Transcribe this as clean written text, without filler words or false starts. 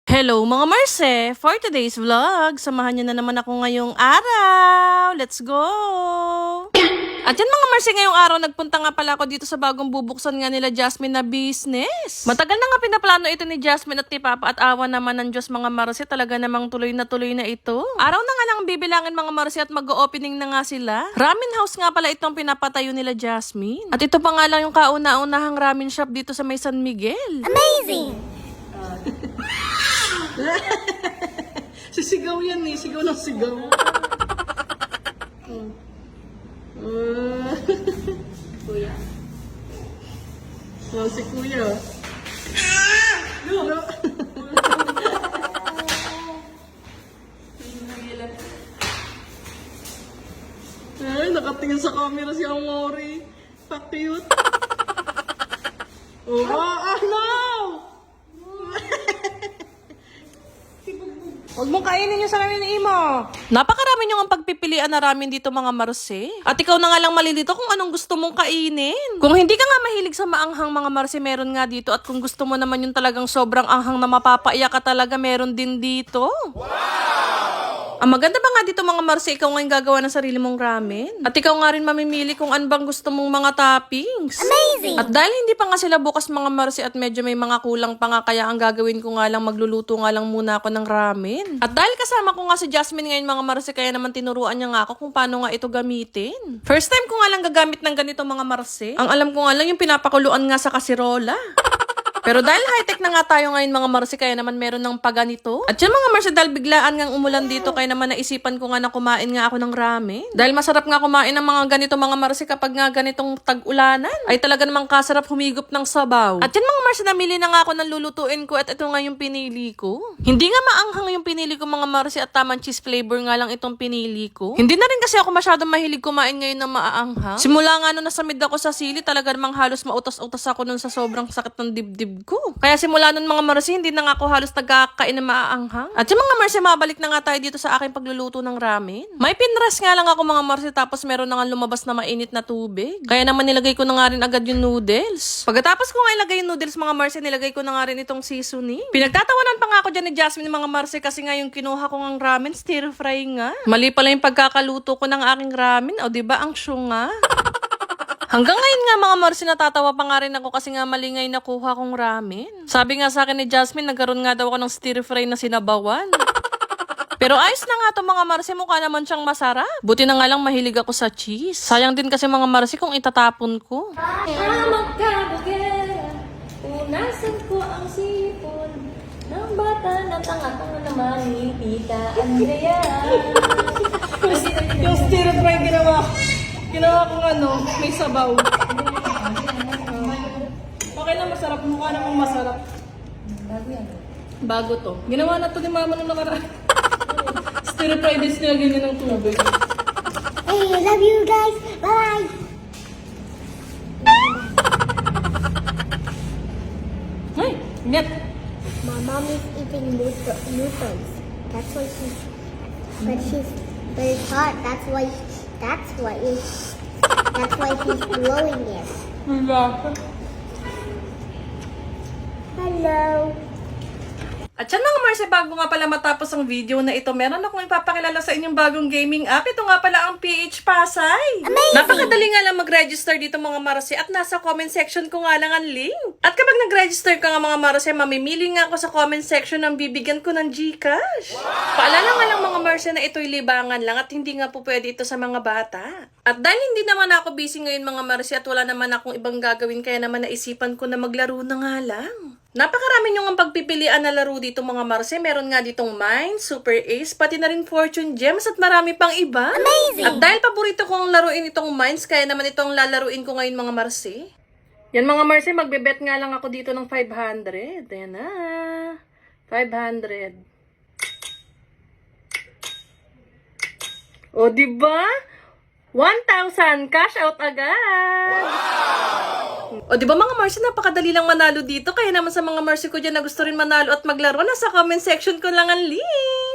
Hello mga Marse! For today's vlog, samahan niyo na naman ako ngayong araw! Let's go! At yan mga Marse, ngayong araw, nagpunta nga pala ako dito sa bagong bubuksan nga nila Jasmine na business. Matagal na nga pinaplano ito ni Jasmine at ni Papa at awa naman ng Diyos mga Marse, talaga namang tuloy na ito. Araw na nga lang bibilangin mga Marse at mag-opening na nga sila. Ramen house nga pala itong pinapatayo nila Jasmine. At ito pa nga lang yung kauna-unahang ramen shop dito sa may San Miguel. Amazing! Sisigaw yan eh. Sigaw ng sigaw. Kuya. Oh, si Kuya. Ay, nakatingin sa camera si Amori. Pa-cute. Oh, no! Huwag mong kainin yung sa ramen ni Imo. Napakarami nyo ang pagpipilian na ramen dito mga Marse. At ikaw na nga lang malilito kung anong gusto mong kainin. Kung hindi ka nga mahilig sa maanghang mga Marse, meron nga dito. At kung gusto mo naman yung talagang sobrang anghang na mapapaiyak ka talaga, meron din dito. Ang maganda ba nga dito mga Marse, ikaw ngayon gagawa ng sarili mong ramen? At ikaw nga rin mamimili kung ano bang gusto mong mga toppings. Amazing! At dahil hindi pa nga sila bukas mga Marse at medyo may mga kulang pa nga, kaya ang gagawin ko nga lang, magluluto nga lang muna ako ng ramen. At dahil kasama ko nga si Jasmine ngayon mga Marse, kaya naman tinuruan niya nga ako kung paano nga ito gamitin. First time ko nga lang gagamit ng ganito mga Marse. Ang alam ko nga lang yung pinapakuluan nga sa kasirola. Pero dahil high-tech na nga tayo ngayon mga Marse, kaya naman meron ng paganito. At yung mga Marse, dahil biglaan ngang umulan dito, kaya naman naisipan ko nga na kumain nga ako ng ramen. Dahil masarap nga kumain ng mga ganito mga Marse kapag nga ganitong tag-ulanan. Ay talaga namang kasarap humigop ng sabaw. At yan mga Marse, namili na nga ako ng lulutuin ko at ito nga yung pinili ko. Hindi nga maanghang yung pinili ko mga Marse at tamang cheese flavor nga lang itong pinili ko. Hindi na rin kasi ako masyadong mahilig kumain ngayon ng maaanghang. Simula nga nung nasamid ako sa sili, talaga namang halos mautas-utas ako nun sa sobrang sakit ng dibdib ko. Kaya simula nun mga Marse, hindi na nga ako halos nagkakain na maaanghang. At yung mga Marse, mabalik na nga tayo dito sa aking pagluluto ng ramen. May pinrest nga lang ako mga Marse, tapos meron na nga lumabas na mainit na tubig. Kaya naman nilagay ko na nga rin agad yung noodles. Pagkatapos ko nga ilagay yung noodles mga Marse, nilagay ko na nga rin itong seasoning. Pinagtatawanan pa nga ako dyan ni Jasmine mga Marse, kasi nga yung kinuha ko ng ramen, stir fry nga. Mali pala yung pagkakaluto ko ng aking ramen. O diba, ang syunga. Hanggang ngayon nga mga Marse, natatawa pa nga rin ako kasi nga mali nga yung nakuha kong ramen. Sabi nga sa akin ni Jasmine, nagkaroon nga daw ako ng stir fry na sinabawan. Pero ayos na nga to mga Marse, mukha naman siyang masarap. Buti na nga lang mahilig ako sa cheese. Sayang din kasi mga Marse kung itatapon ko. Magkabugera, punasan ko ang sipon ng bata na tanga-tanga naman ni Tita Andrea. Yung stir fry ginawa kong may sabaw. Okay lang, masarap. Mukha namang masarap. Bago yan. Bago to. Ginawa na to ni Mama nung nakaraan. Stir fry din niya ganyan ng tubig. Hey, I love you guys. Bye! Ay, net. My mom is eating noodles. That's why but it's hot. That's why she's blowing it. Hello. At yan mga Marse, bago nga pala matapos ang video na ito, meron akong ipapakilala sa inyong bagong gaming app. Ito nga pala ang PH Pasay. Amazing! Napakadali nga lang mag-register dito mga Marse at nasa comment section ko nga lang ang link. At kapag nag-register ka nga mga Marse, mamimili nga ako sa comment section ng bibigyan ko ng GCash. Paalala nga lang mga Marse na ito'y libangan lang at hindi nga po pwede ito sa mga bata. At dahil hindi naman ako busy ngayon mga Marse at wala naman akong ibang gagawin, kaya naman naisipan ko na maglaro na nga lang. Napakarami nyo ang pagpipilian na laro dito mga Marse. Meron nga ditong Mine, Super Ace, pati na rin Fortune Gems at marami pang iba. Amazing! At dahil paborito kong laruin itong Mines, kaya naman itong lalaruin ko ngayon mga Marse. Yan mga Marse, magbe-bet nga lang ako dito ng 500. Ayan na. 500. O diba? 1,000 cash out agad. Wow! O diba mga Marse, napakadali lang manalo dito. Kaya naman sa mga Marse ko dyan na gusto rin manalo at maglaro, nasa comment section ko lang ang link.